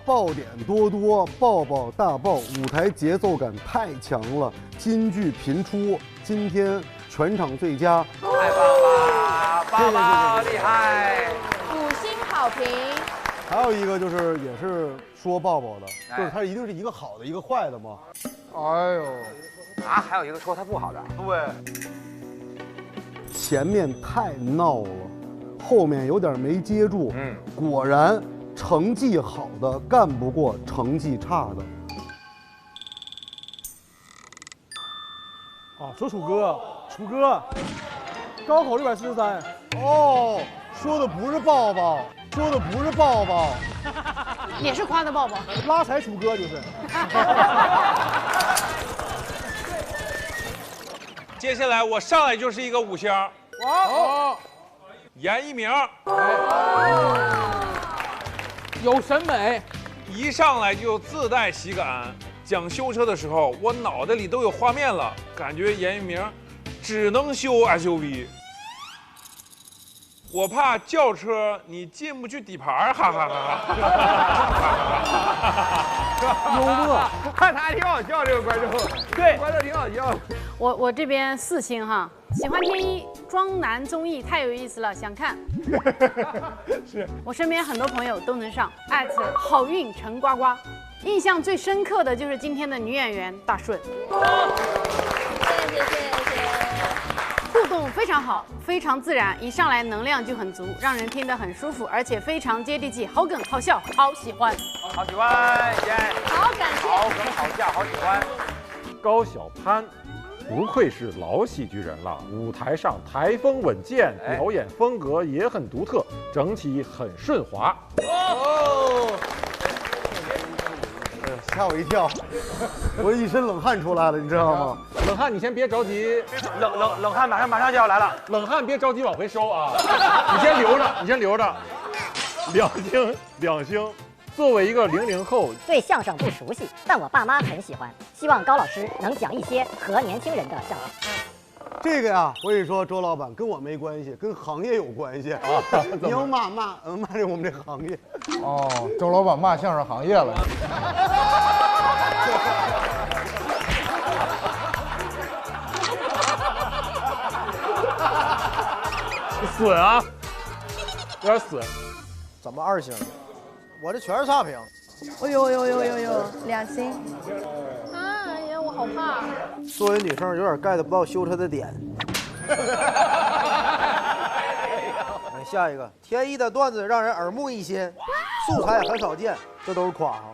爆点多，抱抱大爆，舞台节奏感太强了，金句频出，今天全场最佳。太棒了，抱抱厉害。5星好评。还有一个就是也是说抱抱的，就是他一定是一个好的一个坏的嘛。哎呦，啊，还有一个说他不好的。对，前面太闹了，后面有点没接住。果然成绩好的干不过成绩差的。啊，说楚哥，高考643。哦，说的不是抱抱，也是夸的抱抱，拉踩楚哥就是。接下来我上来就是一个5星。哇，严一鸣，有审美，一上来就自带喜感。讲修车的时候，我脑袋里都有画面了，感觉严一鸣只能修 SUV。我怕轿车你进不去底盘，哈哈哈哈。幽默，看他还挺好笑，这个观众，对，观众挺好笑。我这边4星哈，喜欢天一装男综艺太有意思了，想看。是我身边很多朋友都能上，好运陈呱呱。印象最深刻的就是今天的女演员大顺。谢谢。互动非常好，非常自然，一上来能量就很足，让人听得很舒服，而且非常接地气，好梗好笑，好喜欢。好喜欢，耶！好感谢。好梗好笑，好喜欢。高晓攀，不愧是老喜剧人了，舞台上台风稳健，表演风格也很独特，整体很顺滑。吓我一跳，我一身冷汗出来了，你知道吗？冷汗，你先别着急，冷汗马上就要来了，冷汗别着急往回收啊，你先留着，2星。作为一个00后，对相声不熟悉，但我爸妈很喜欢，希望高老师能讲一些和年轻人的相声。这个呀，我跟你说，周老板跟我没关系，跟行业有关系。你要骂这我们这行业。哦，周老板骂相声行业了。损啊，有点损。怎么2星？我这全是差评。哎呦，2星。哎呀，我好怕。作为女生，有点 get 不到羞她的点。下一个，天一的段子让人耳目一新，素材也很少见，这都是夸哈。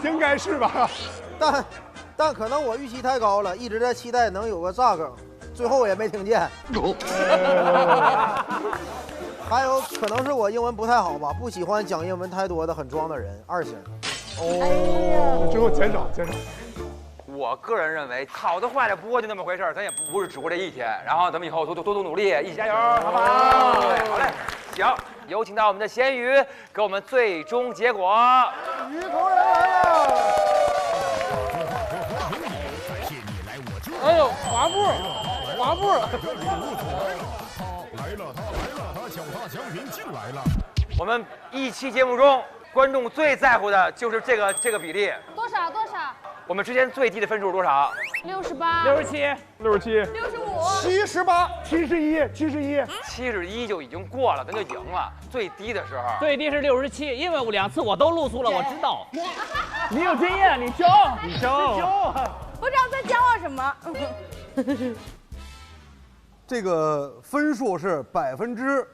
应该是吧？但可能我预期太高了，一直在期待能有个炸梗，最后也没听见。还有可能是我英文不太好吧，不喜欢讲英文太多的很装的人，2星。最后减少。我个人认为，好的坏的不过就那么回事儿，咱也不是只过这一天。然后咱们以后多努力，一起加油，好不好？对，好嘞。行，有请到我们的咸鱼给我们最终结果。鱼头人来了。哎呦，滑步。他脚踏祥云进来了。我们一期节目中，观众最在乎的就是这个比例。多少？我们之前最低的分数是多少？68、67、65、71、71就已经过了，咱就赢了。最低的时候，最低是67，因为我2次我都露宿了，我知道。你有经验，你教。不知道在教我什么。这个分数是65%。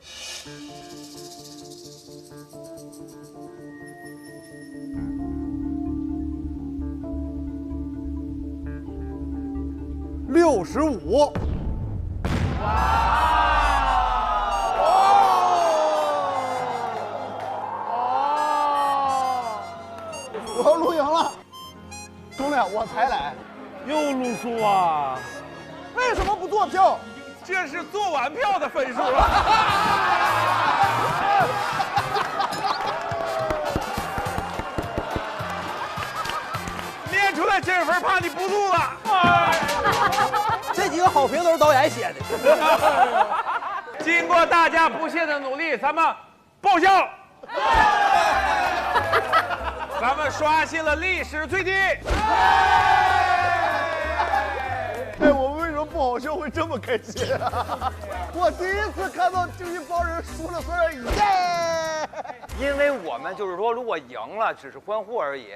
我要露营了，兄弟，我才来，又露宿啊？为什么不做票？这是做完票的分数了。念出来这分，怕你不录了。这几个好评都是导演写的。经过大家不懈的努力，咱们报销。咱们刷新了历史最低。哎，我为什么不好笑会这么开心啊？我第一次看到就一帮人输了，虽然耶。因为我们就是说，如果赢了只是欢呼而已，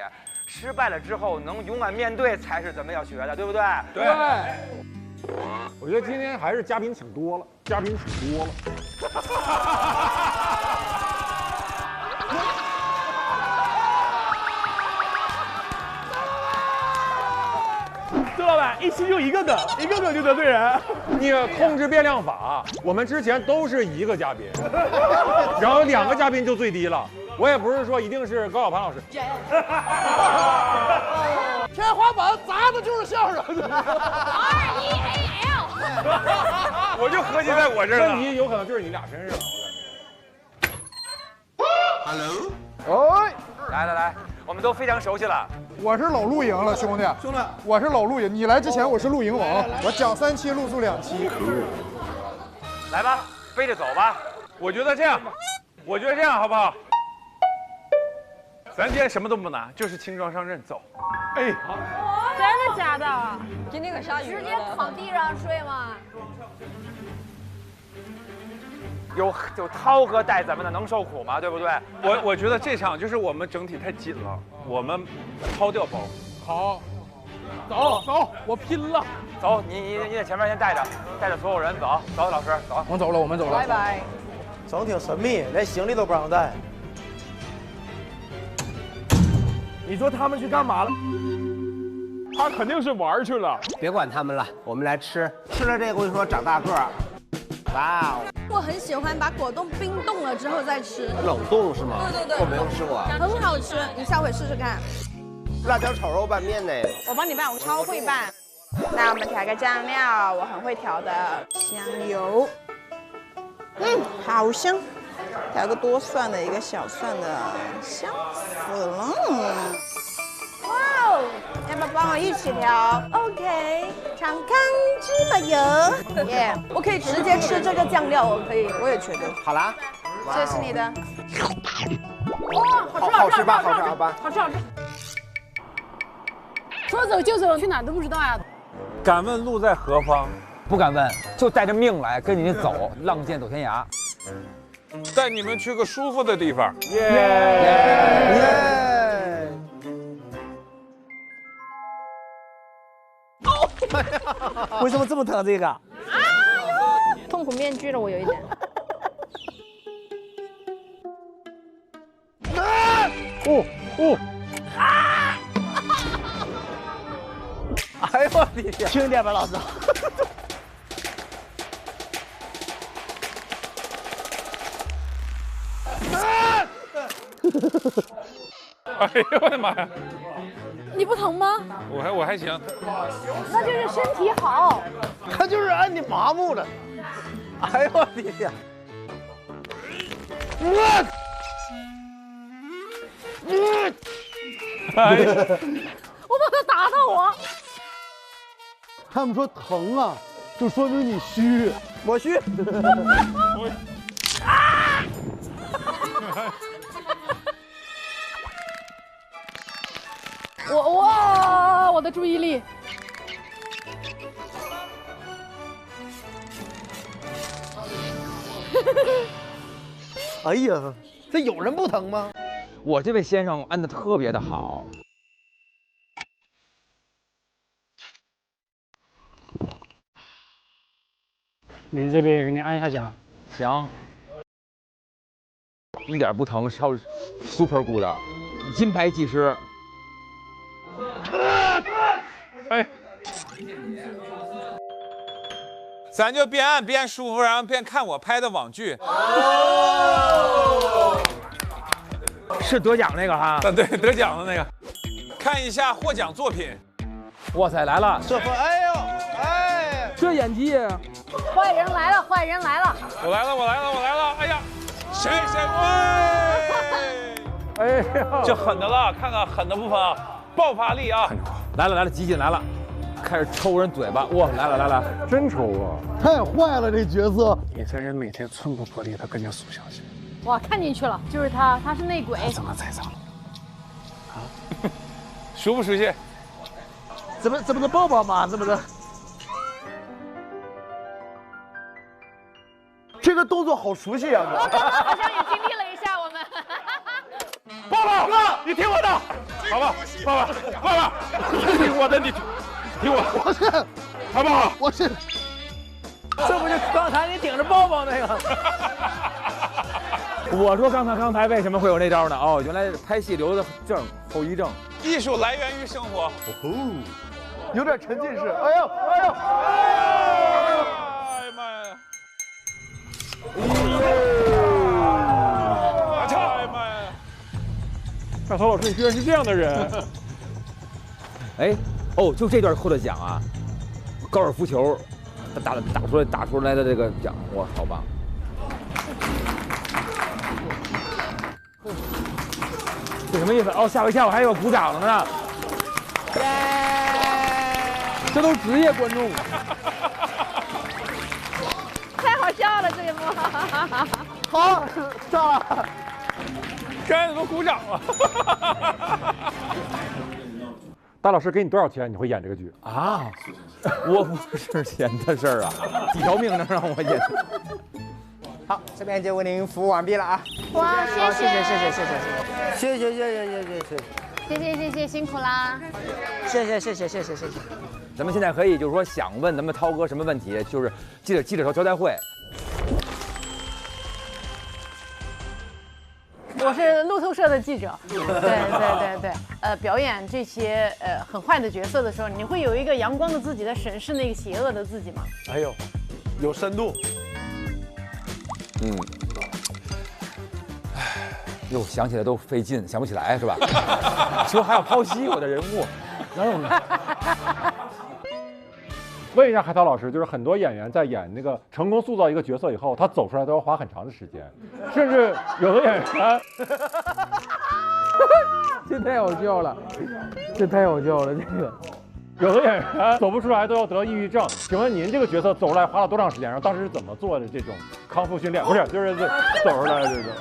失败了之后能勇敢面对才是咱们要学的，对不对？对。我觉得今天还是嘉宾请多了。周老板，一期就一个梗就得罪人。你控制变量法，我们之前都是1个嘉宾，然后2个嘉宾就最低了。我也不是说一定是高晓攀老师。天花板砸的就是相声。REAL。我就合计在我这儿了。问题有可能就是你俩身上。Hello。哎，来，我们都非常熟悉了。我是老露营了，兄弟，我是老露营。你来之前我是露营王，我讲3期，露宿2期。来吧，背着走吧。我觉得这样好不好？咱今天什么都不拿，就是轻装上阵走。哎，真的假的？今天可下雨了。直接躺地上睡吗？有涛哥带咱们的，能受苦吗？对不对？我觉得这场就是我们整体太紧了，我们抛掉包。好，走，我拼了。走，你在前面先带着所有人走，老师走。我们走了。拜拜。整挺神秘，连行李都不让带。你说他们去干嘛了？他肯定是玩去了。别管他们了，我们来吃。吃了这个，我跟你说长大个儿。哇哦！我很喜欢把果冻冰冻了之后再吃。冷冻是吗？对，我没有吃过。很好吃，你下回试试看。辣椒炒肉拌面呢？我帮你拌，我超会拌。那我们调个酱料，我很会调的，香油。好香。调个多蒜的，一个小蒜的，香死了。哇哦！要不要帮我一起调 ？OK， 尝看芝麻油。耶！我可以直接吃这个酱料，我也觉得。好啦，这是你的。哇，好吃吧？好吃吧？好吃。说走就走，去哪都不知道呀。敢问路在何方？不敢问，就带着命来跟你走，浪剑走天涯。带你们去个舒服的地方。为什么这么疼这个？痛苦面具了，我有一点。哎呦我的天！轻点吧，老师。哎呦我的妈呀！你不疼吗？我还行。那就是身体好。他就是让你麻木了。哎呦我的天！我把他打到我。他们说疼啊，就说明你虚。我虚。我的注意力。哎呀，这有人不疼吗？我这位先生按的特别的好。你这边给你按一下脚。行。一点不疼，超 super good， 金牌技师。哎，咱就边按边舒服，然后边看我拍的网剧。是得奖那个哈？对，得奖的那个。看一下获奖作品。哇塞，来了！这份，哎呦，哎，这演技！坏人来了，坏人来了！我来了！哎呀，谁？哎呀，这狠的了，看看狠的部分啊，爆发力啊！来了，集锦来了，开始抽人嘴巴，哇，来了，真抽啊！太坏了，这角色！你这人每天寸步不离的跟着苏小姐。哇，看进去了，就是他是内鬼。怎么猜测了？啊？熟不熟悉？怎么能抱抱吗？怎么的？这个动作好熟悉啊！我刚刚好像也经历了一下，我们。爸爸，你听我的，好吧，爸爸，听我的，你听我，我是，好不好？我是，这不就刚才你顶着抱抱那个？我说刚才为什么会有那招呢？哦，原来拍戏留的证，后遗症。艺术来源于生活。有点沉浸式。哎呦！哎呀妈呀！哎呀妈呀！大头老师，你居然是这样的人！哎，哦，就这段获的奖啊！高尔夫球打出来的这个奖，哇，好棒！这什么意思？哦，吓我一跳，我还以为鼓掌了呢。这都职业观众。太好笑了，这一幕。好，上了。该怎么鼓掌啊？大老师给你多少钱，你会演这个剧啊？我不是钱的事儿啊，几条命能让我演？好，这边就为您服务完毕了啊！哇，谢谢，辛苦啦！谢谢。咱们现在可以就是说想问咱们涛哥什么问题，就是记者招待会。我是路透社的记者，对，表演这些很坏的角色的时候，你会有一个阳光的自己在审视那个邪恶的自己吗？哎呦，有深度。哟，想起来都费劲，想不起来是吧？说还要剖析我的人物，哪有呢？问一下海涛老师，就是很多演员在演那个成功塑造一个角色以后，他走出来都要花很长的时间，甚至有的演员，这太好笑了，这个。有的演员走不出来都要得抑郁症。请问您这个角色走出来花了多长时间？然后当时是怎么做的这种康复训练？不是，就是走出来这种。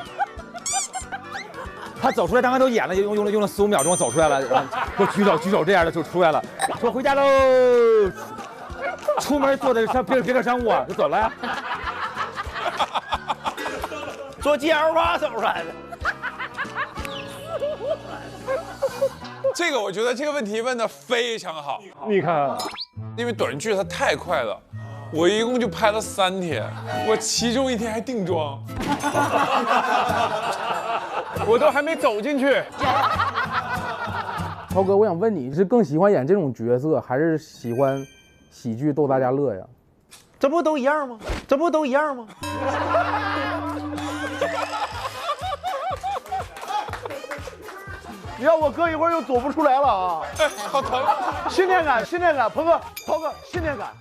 他走出来，刚才都演了，用了4、5秒钟走出来了，然后举手这样的就出来了，说回家喽。出门坐的别的商务就走了呀。坐GL 8走出来的。这个我觉得这个问题问得非常好。你看，因为短剧它太快了，我一共就拍了3天，我其中1天还定妆，我都还没走进去。涛哥，我想问你是更喜欢演这种角色，还是喜欢喜剧逗大家乐呀？这不都一样吗？你让我搁一会儿又走不出来了啊！好疼！信念感，鹏哥，涛哥，信念感。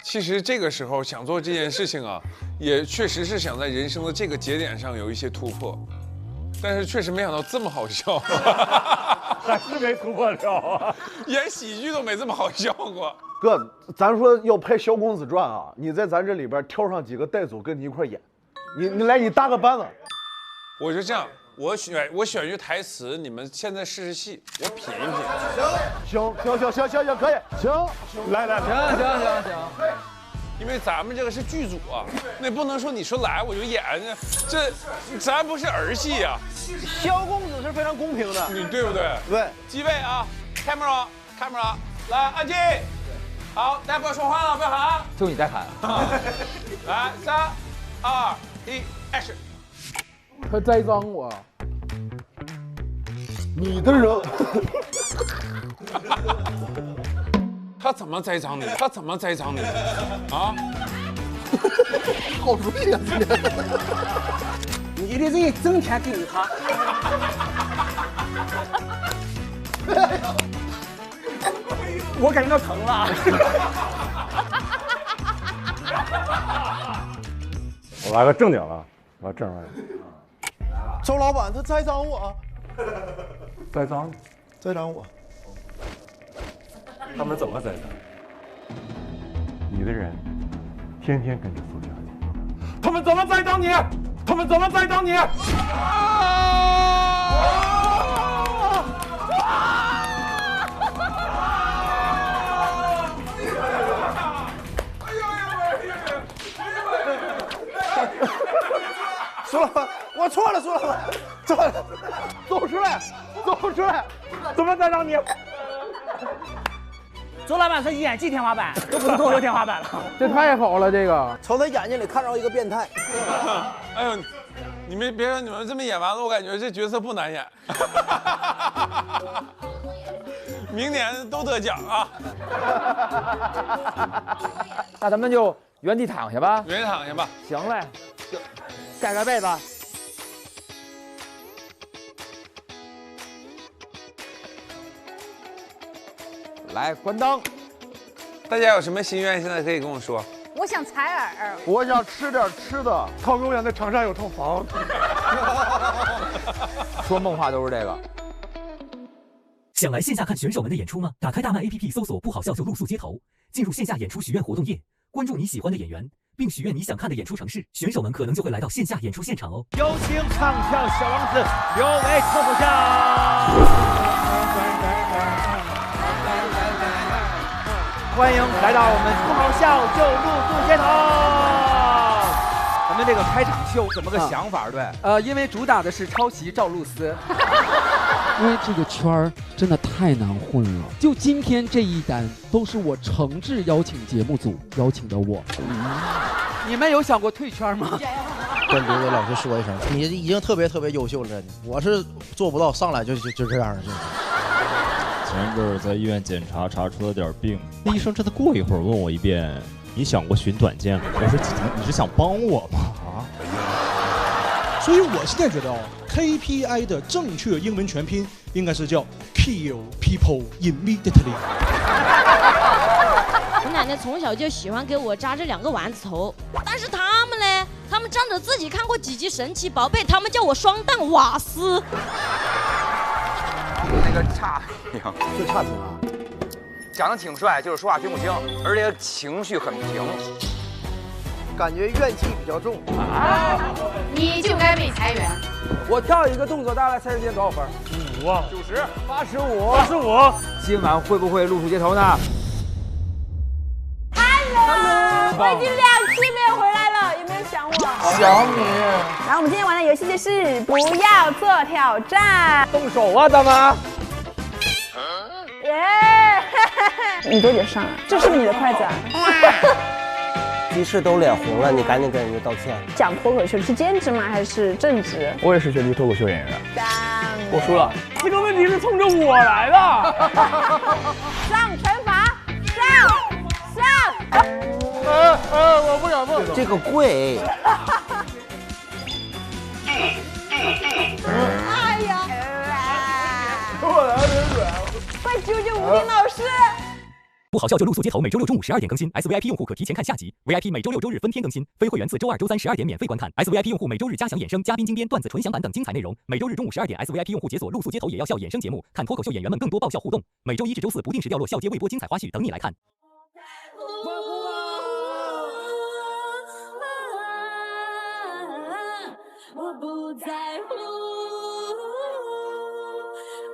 其实这个时候想做这件事情啊，也确实是想在人生的这个节点上有一些突破，但是确实没想到这么好笑，还是没突破了啊！演喜剧都没这么好笑过。哥，咱说要拍《小公子传》啊，你在咱这里边挑上几个带走跟你一块演，你来，你搭个班子。我就这样。我选句台词，你们现在试试戏，我品一品。行，可以，行，来，行。因为咱们这个是剧组啊，那不能说你说来我就演，这咱不是儿戏啊。萧公子是非常公平的，你对不对？对，机位啊 ，camera， 来，安静。好，大家不要说话了，不要喊。就你在喊。来，3、2、1 ，action。他栽赃我，你的人，他怎么栽赃你？啊？好熟悉啊！你的人整天盯他。我感觉到疼了。我来个正经了，我正经。周老板他栽赃我，栽赃我，他们怎么栽赃？你的人天天跟着苏小姐，他们怎么栽赃你？苏老板，我错了，苏老板，走出来，怎么栽赃你？周老板是演技天花板，都不是脱口秀天花板了。这太好了，这个从他眼睛里看到一个变态。哎呦，你们别说你们这么演完了，我感觉这角色不难演。明年都得奖啊！那咱们就原地躺下吧。行嘞，就盖个被子。来，关灯。大家有什么心愿，现在可以跟我说。我想采耳，我想吃点吃的。涛哥，我想在长沙有套房。说梦话都是这个。想来线下看选手们的演出吗？打开大麦 APP 搜索“不好笑就露宿街头”，进入线下演出许愿活动页，关注你喜欢的演员，并许愿你想看的演出城市，选手们可能就会来到线下演出现场哦。有请唱跳小王子刘伟脱口秀。欢迎来到我们不好笑就露宿街头。咱们这个开场秀怎么个想法？对，因为主打的是抄袭赵露思。因为这个圈儿真的太难混了，就今天这一单都是我诚挚邀请节目组邀请的我。你们有想过退圈吗？跟刘伟老师说一声，你已经特别优秀了，我是做不到，上来就这样的。前阵儿在医院检查，查出了点病，那医生真的过一会儿问我一遍：“你想过寻短见吗？”我说：“你是想帮我吗？”啊！所以我现在觉得KPI 的正确英文全拼应该是叫 Kill People Immediately。我奶奶从小就喜欢给我扎这2个丸子头，但是他们呢，他们仗着自己看过几集神奇宝贝，他们叫我双蛋瓦斯。那个差评，就差评啊！长得挺帅，就是说话听不清，而且情绪很平，感觉怨气比较重。你就该被裁员。我跳一个动作，大概猜时间多少分？5啊，90、85。今晚会不会露宿街头呢 ？Hello， 我已经2期没有回来了，有没有想我？想你。然后我们今天玩的游戏就是不要做挑战。动手啊，咱们！耶！你多久上啊？这是不是你的筷子啊？鸡翅都脸红了，你赶紧跟人家道歉。讲脱口秀是兼职吗？还是正职？我也是学习脱口秀演员的。我输了。这个问题是冲着我来的。上惩罚，上。我不敢碰。这个贵。哎呀！我来点软。快救救吴丁老师！不好笑就露宿街头，每周6中午12点更新。SVIP 用户可提前看下集 ，VIP 每周6周日分天更新，非会员自周2周3 12点免费观看。SVIP 用户每周日加享衍生、嘉宾精编、段子纯享版等精彩内容。每周日中午12点 ，SVIP 用户解锁露宿街头也要笑衍生节目，看脱口秀演员们更多爆笑互动。每周1至周4不定时掉落笑街微博精彩花絮等你来看。我不在乎，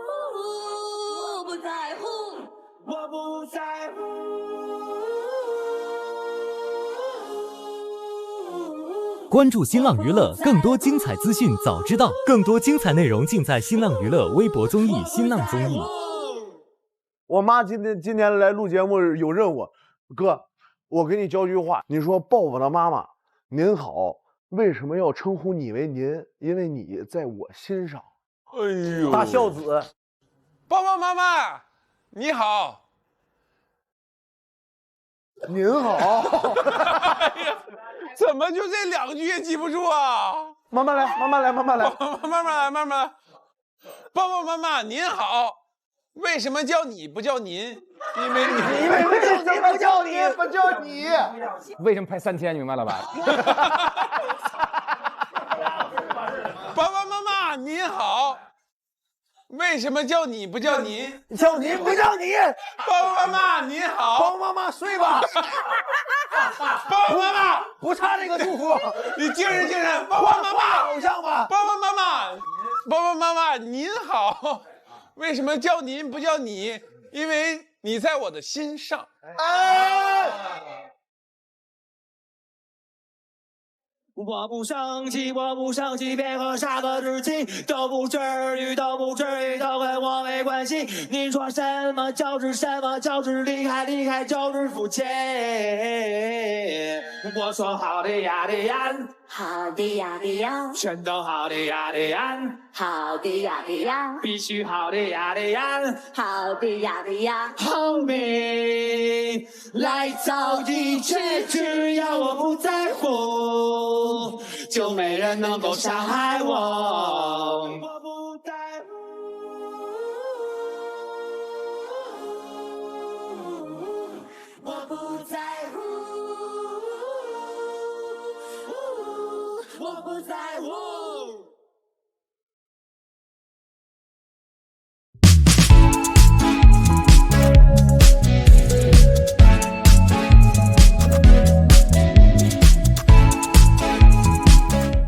我不在乎，我不在乎。关注新浪娱乐，更多精彩资讯早知道，更多精彩内容尽在新浪娱乐微博综艺、新浪综艺。我妈今天来录节目有任务，哥，我给你教句话，你说抱抱的妈妈，您好。为什么要称呼你为您？因为你在我心上。哎呦，大孝子，抱抱妈妈，你好。您好。哎呀，怎么就这2句也记不住啊？慢慢来，慢慢来，慢慢来，慢慢来，慢慢来。抱抱妈妈，您好。为什么叫你不叫您？因为你不叫你，不叫你。为什么拍3天？你明白了吧？爸爸妈妈您好。为什么叫你不叫您？叫你不叫你。爸爸妈妈您好。爸爸妈妈睡吧。爸爸妈妈不差这个祝福。你精神精神。爸爸妈妈偶像吧。爸爸妈妈，爸爸妈妈您好。为什么叫您不叫你？因为你在我的心上。我不生气，我不生气，别和啥个日期都不至于，都不至于，都跟我没关系。你说什么就是什么，就是离开，离开就是肤浅。我说好的呀的呀，好的呀的呀，全都好的呀的呀，好的呀的呀，必须好的呀的呀，好的呀的呀，好美来找一切，只要我不在乎，就没人能够伤害我。我不在乎，我不在乎，我不在乎。